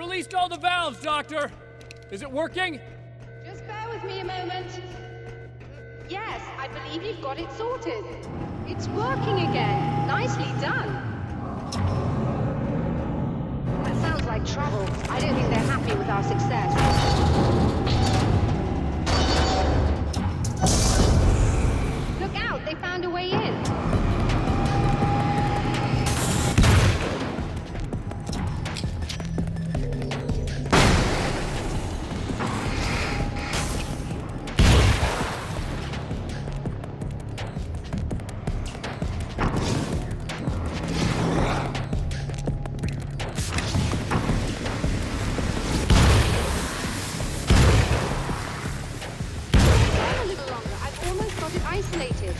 released all the valves, Doctor. Is it working? Just bear with me a moment. Yes, I believe you've got it sorted. It's working again. Nicely done. That sounds like trouble. I don't think they're happy with our success. Look out, they found a way in. Isolated.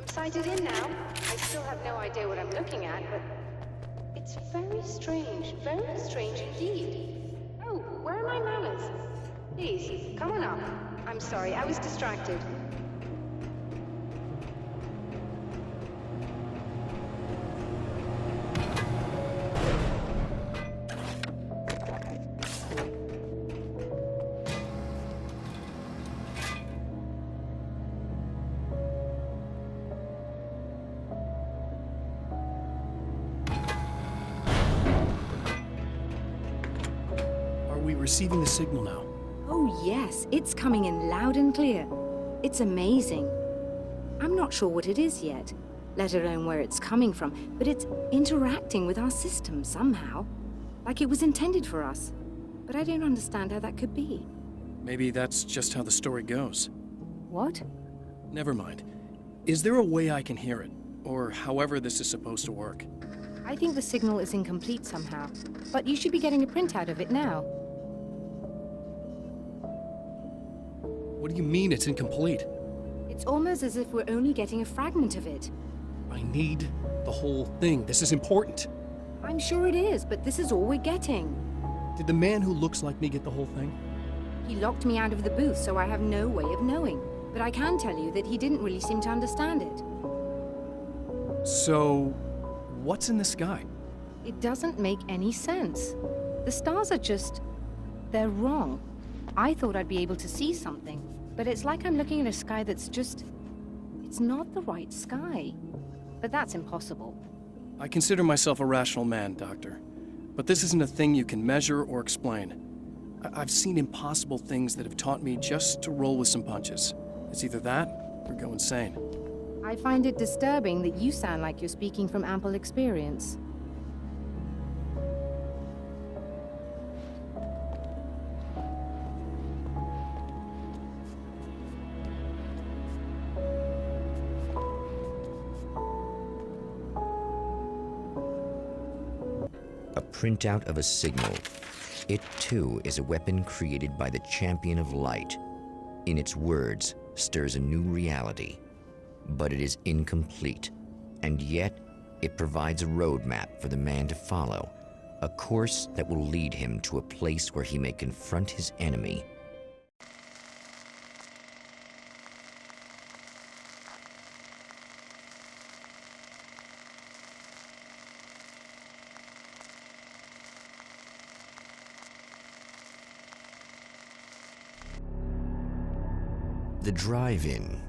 Sighted in now. I still have no idea what I'm looking at, but it's very strange indeed. Oh, where are my manners? Please, come on up. I'm sorry, I was distracted. Receiving the signal now. Oh yes, it's coming in loud and clear. It's amazing. I'm not sure what it is yet, let alone where it's coming from, but it's interacting with our system somehow. Like it was intended for us. But I don't understand how that could be. Maybe that's just how the story goes. What? Never mind. Is there a way I can hear it? Or however this is supposed to work? I think the signal is incomplete somehow, but you should be getting a printout of it now. What do you mean it's incomplete? It's almost as if we're only getting a fragment of it. I need the whole thing. This is important. I'm sure it is, but this is all we're getting. Did the man who looks like me get the whole thing? He locked me out of the booth, so I have no way of knowing. But I can tell you that he didn't really seem to understand it. So, what's in the sky? It doesn't make any sense. The stars are just... they're wrong. I thought I'd be able to see something, but it's like I'm looking at a sky that's just... it's not the right sky. But that's impossible. I consider myself a rational man, Doctor. But this isn't a thing you can measure or explain. I've seen impossible things that have taught me just to roll with some punches. It's either that, or go insane. I find it disturbing that you sound like you're speaking from ample experience. A printout of a signal. It, too, is a weapon created by the Champion of Light. In its words, stirs a new reality. But it is incomplete, and yet it provides a roadmap for the man to follow, a course that will lead him to a place where he may confront his enemy. The drive-in.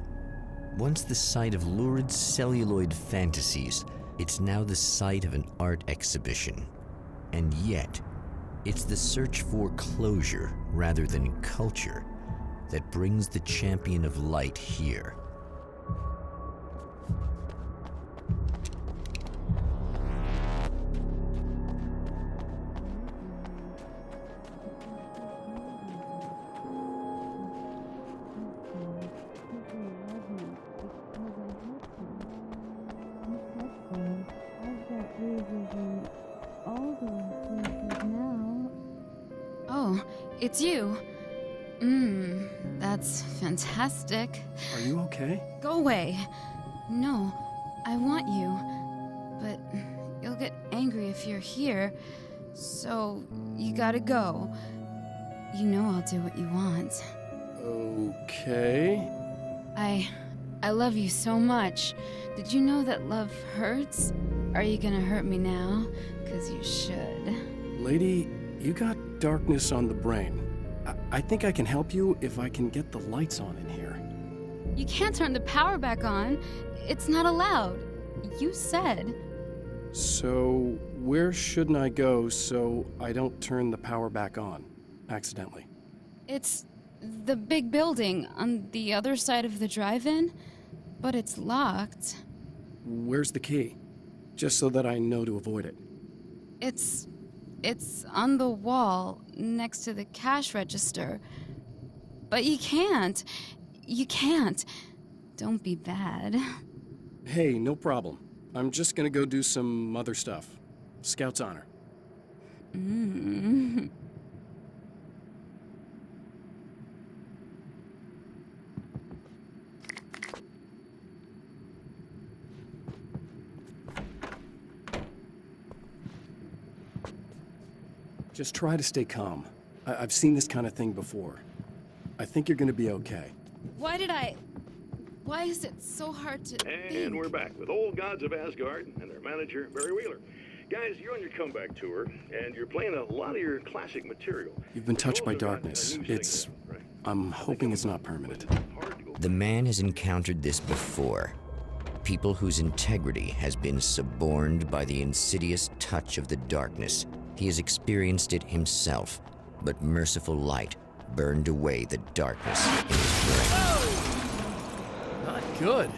Once the site of lurid celluloid fantasies, it's now the site of an art exhibition. And yet, it's the search for closure rather than culture that brings the Champion of Light here. it's you. That's fantastic. Are you okay? Go away. No, I want you. But you'll get angry if you're here, so you gotta go. You know I'll do what you want. Okay. I love you so much. Did you know that love hurts? Are you gonna hurt me now? 'Cause you should. Lady, you got darkness on the brain. I think I can help you if I can get the lights on in here. You can't turn the power back on. It's not allowed. You said. So, where shouldn't I go so I don't turn the power back on accidentally? It's the big building on the other side of the drive-in, but it's locked. Where's the key? Just so that I know to avoid it. It's on the wall next to the cash register. But you can't. You can't. Don't be bad. Hey, no problem. I'm just gonna go do some other stuff. Scout's honor. Just try to stay calm. I've seen this kind of thing before. I think you're gonna be okay. Why is it so hard to And think? we're back with Old Gods of Asgard and their manager, Barry Wheeler. Guys, you're on your comeback tour, and you're playing a lot of your classic material. You've been touched by You've also got a darkness. new It's... single, right? I'm hoping it's not permanent. Hard to go The man has encountered this before. People whose integrity has been suborned by the insidious touch of the darkness. He has experienced it himself, but merciful light burned away the darkness in his brain. Not good.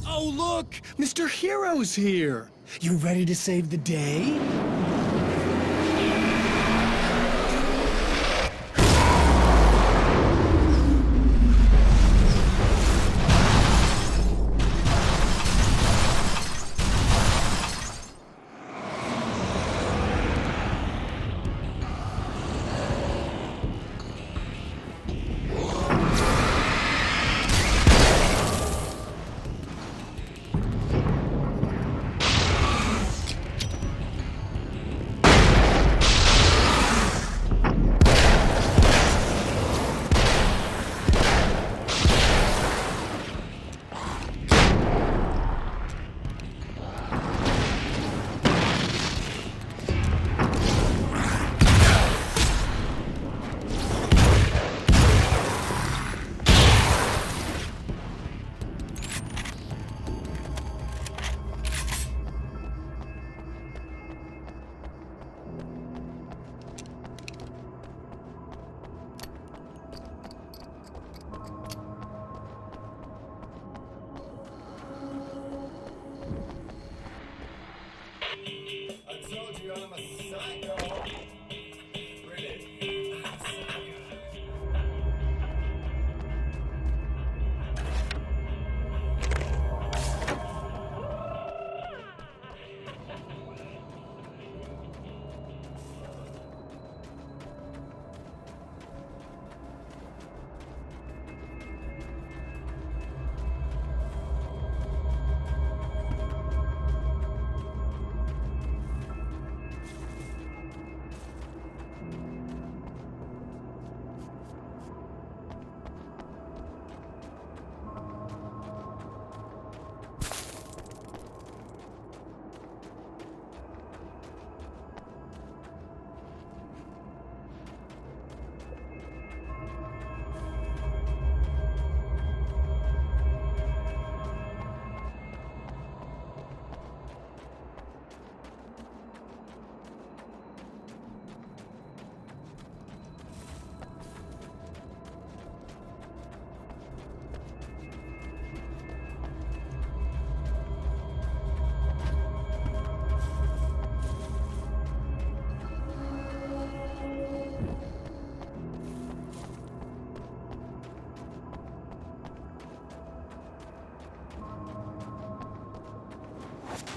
Oh, look! Mr. Hero's here! You ready to save the day?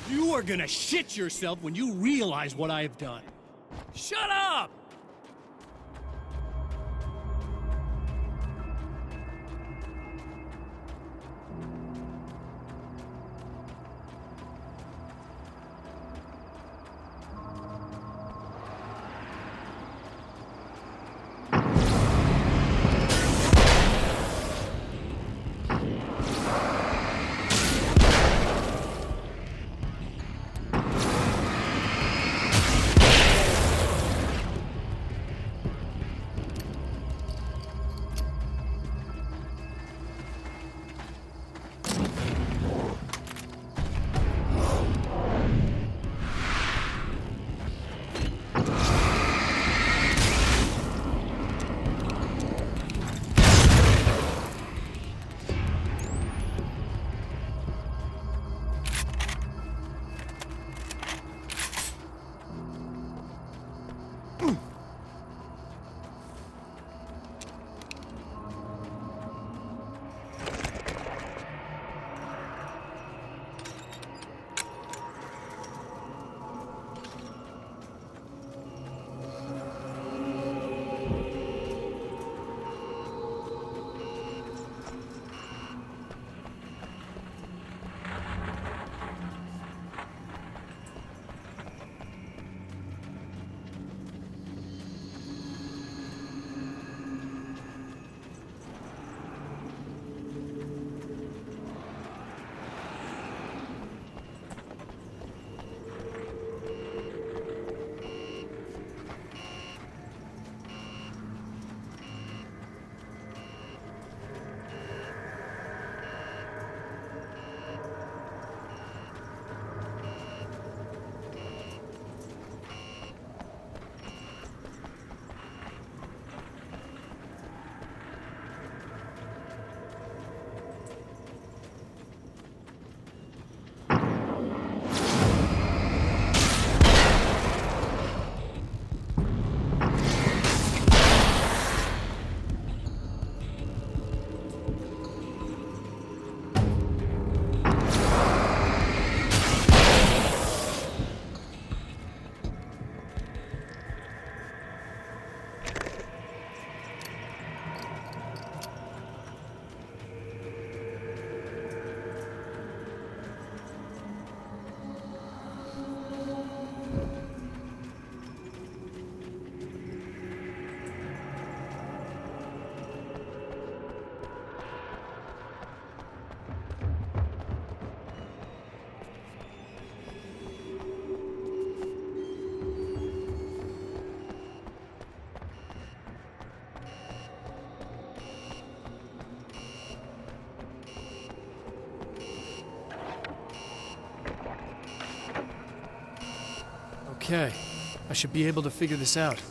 You are gonna shit yourself when you realize what I have done. Shut up! Okay, I should be able to figure this out.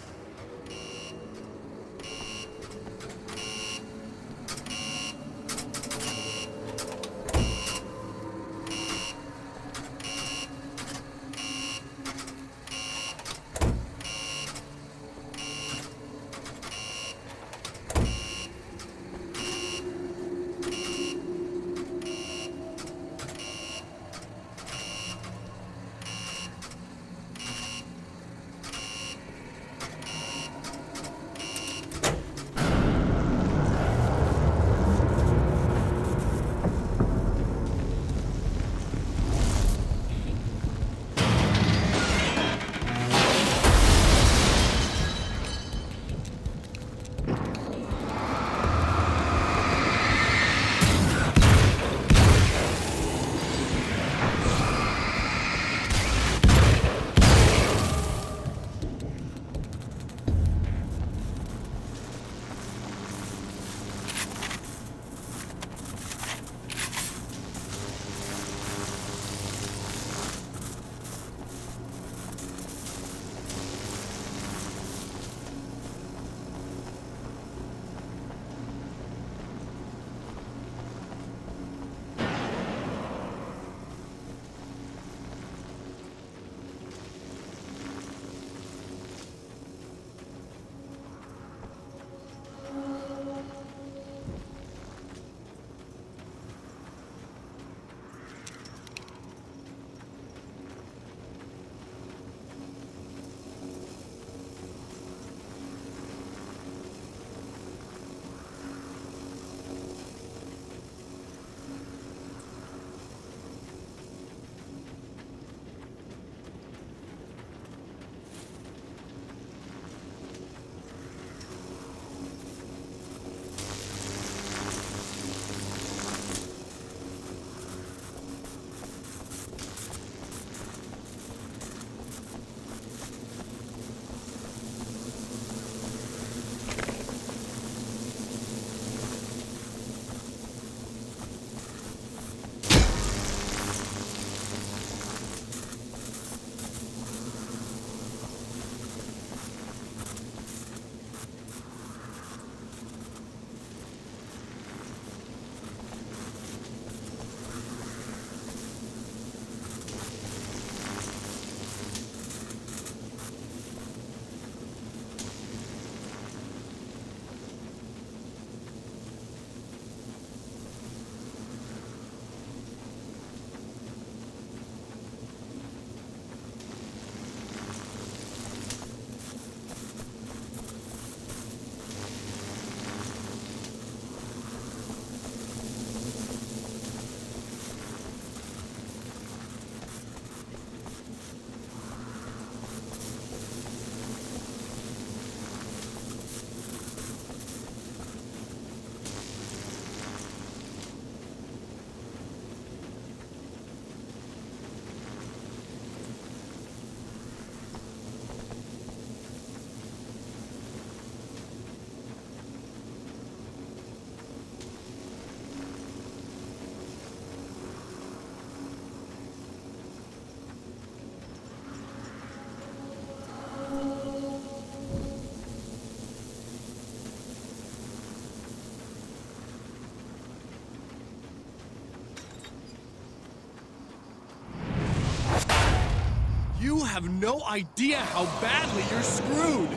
have no idea how badly you're screwed.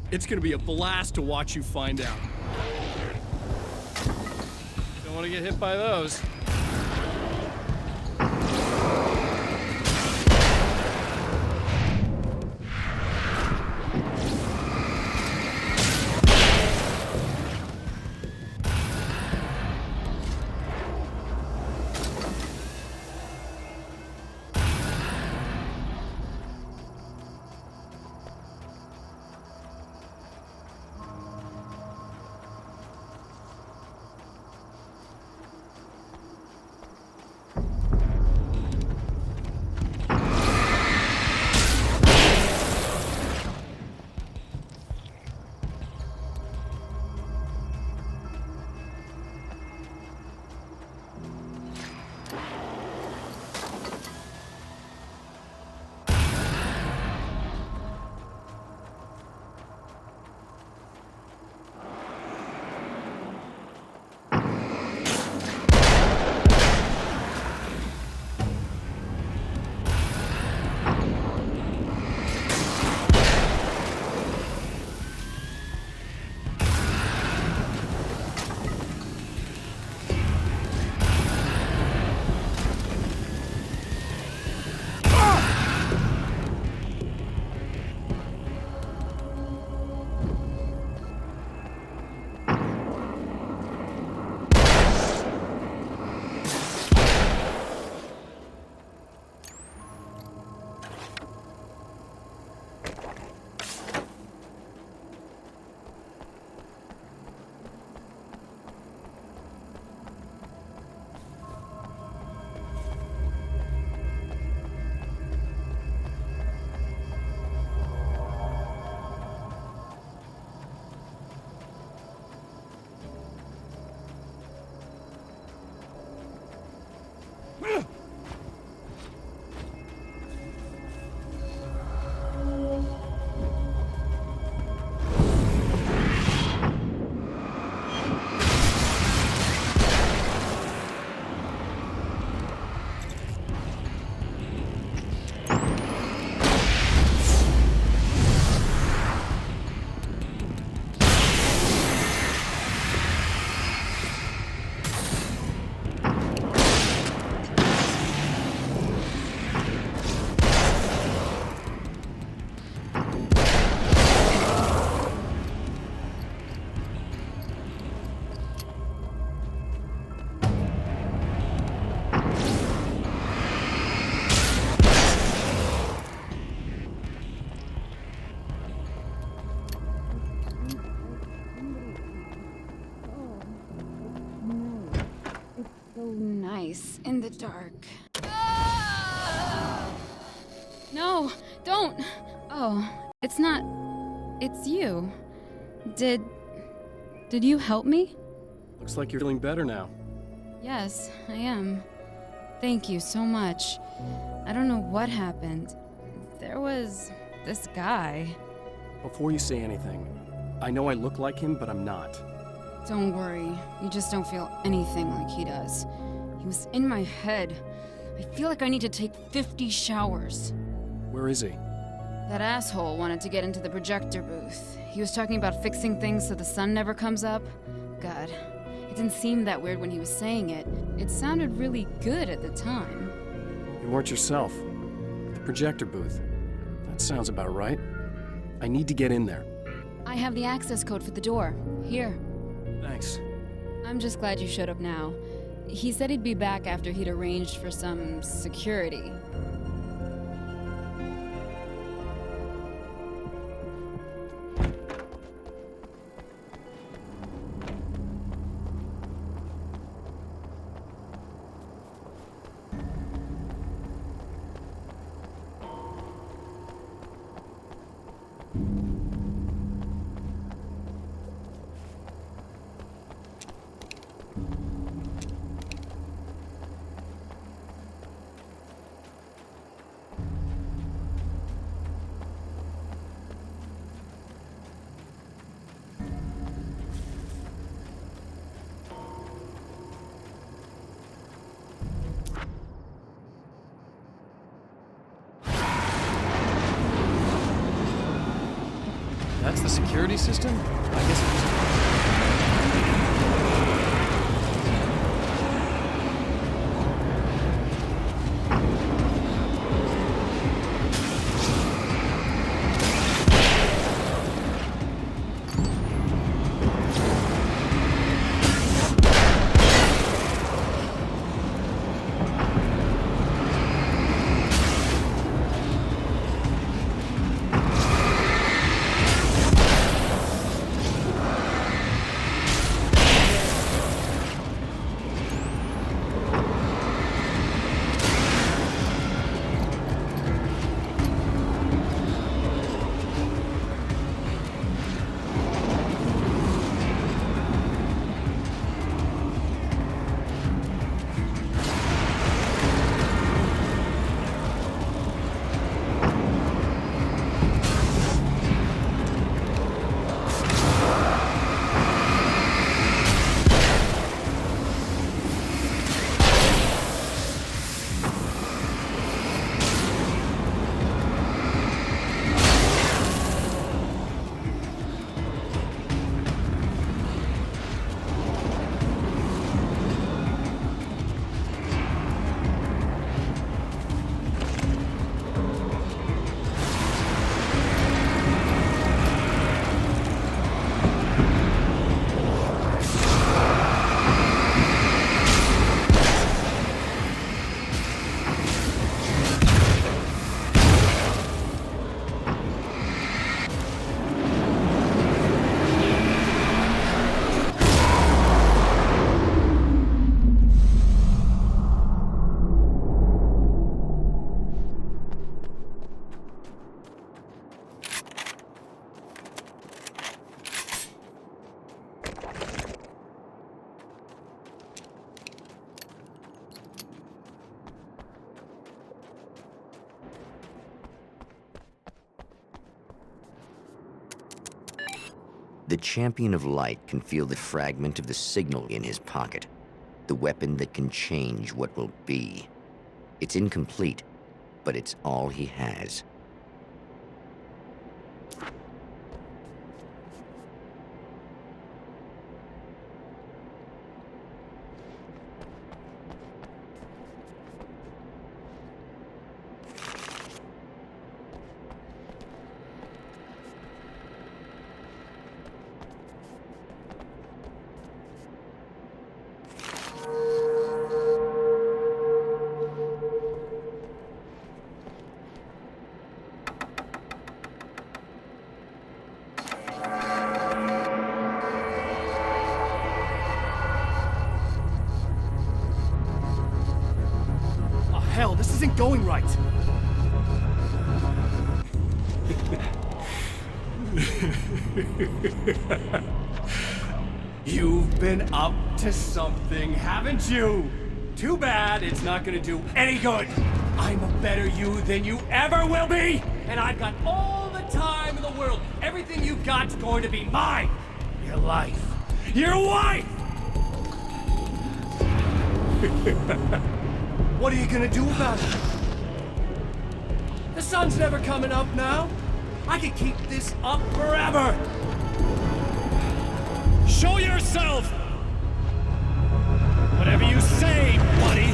It's gonna be a blast to watch you find out. Don't want to get hit by those. Nice in the dark. No, don't! Oh, it's not. It's you. Did you help me? Looks like you're feeling better now. Yes, I am. Thank you so much. I don't know what happened. There was this guy. Before you say anything, I know I look like him, but I'm not. Don't worry, you just don't feel anything like he does. He was in my head. I feel like I need to take 50 showers. Where is he? That asshole wanted to get into the projector booth. He was talking about fixing things so the sun never comes up. God, it didn't seem that weird when he was saying it. It sounded really good at the time. You weren't yourself. The projector booth. That sounds about right. I need to get in there. I have the access code for the door. Here. Thanks. I'm just glad you showed up now. He said he'd be back after he'd arranged for some security. That's the security system? I guess it was... The Champion of Light can feel the fragment of the signal in his pocket, the weapon that can change what will be. It's incomplete, but it's all he has. Hell, this isn't going right. You've been up to something, haven't you? Too bad it's not gonna do any good. I'm a better you than you ever will be, and I've got all the time in the world. Everything you've got's going to be mine. Your life. Your wife! What are you gonna do about it? The sun's never coming up now. I can keep this up forever. Show yourself! Whatever you say, buddy.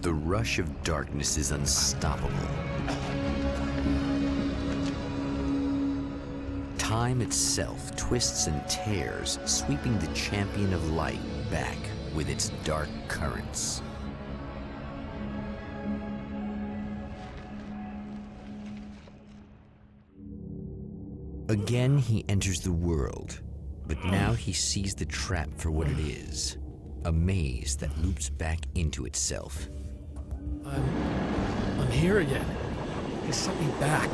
The rush of darkness is unstoppable. Time itself twists and tears, sweeping the Champion of Light back with its dark currents. Again, he enters the world, but now he sees the trap for what it is, a maze that loops back into itself. I'm here again. He sent me back.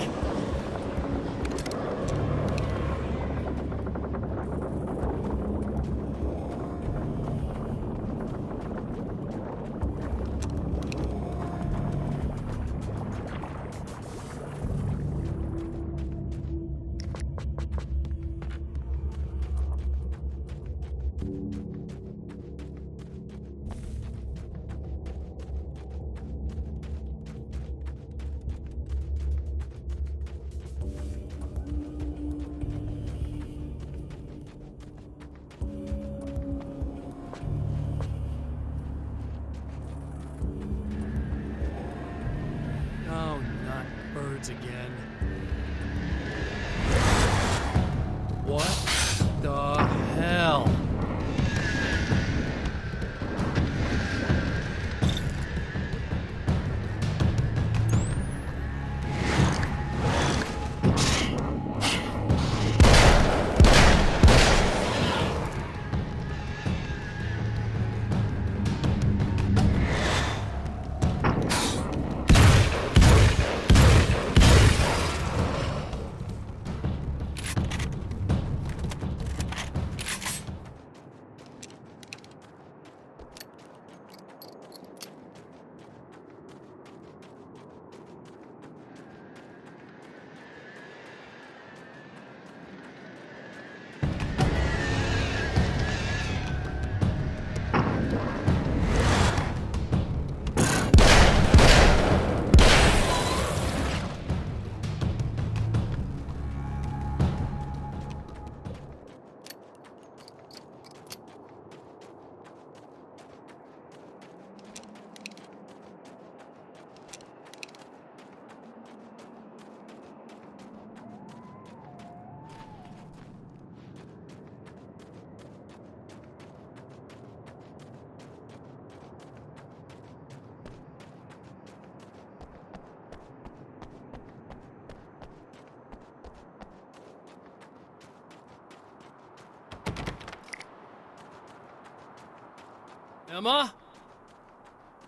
Emma?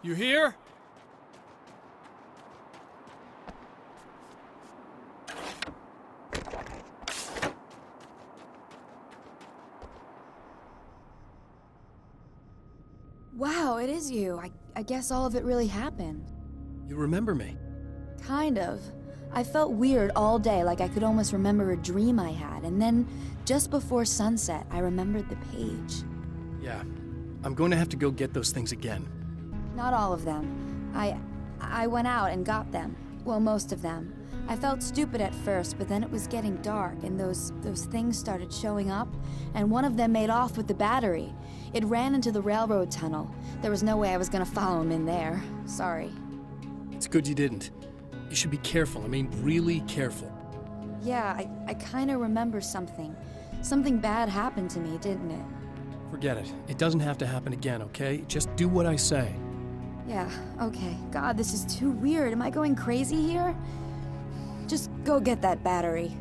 You here? Wow, it is you. I guess all of it really happened. You remember me? Kind of. I felt weird all day, like I could almost remember a dream I had, and then, just before sunset, I remembered the page. Yeah. I'm going to have to go get those things again. Not all of them. I went out and got them. Well, most of them. I felt stupid at first, but then it was getting dark, and those things started showing up, and one of them made off with the battery. It ran into the railroad tunnel. There was no way I was gonna follow him in there. Sorry. It's good you didn't. You should be careful. I mean, really careful. Yeah, I kinda remember something. Something bad happened to me, didn't it? Forget it. It doesn't have to happen again, okay? Just do what I say. Yeah, okay. God, this is too weird. Am I going crazy here? Just go get that battery.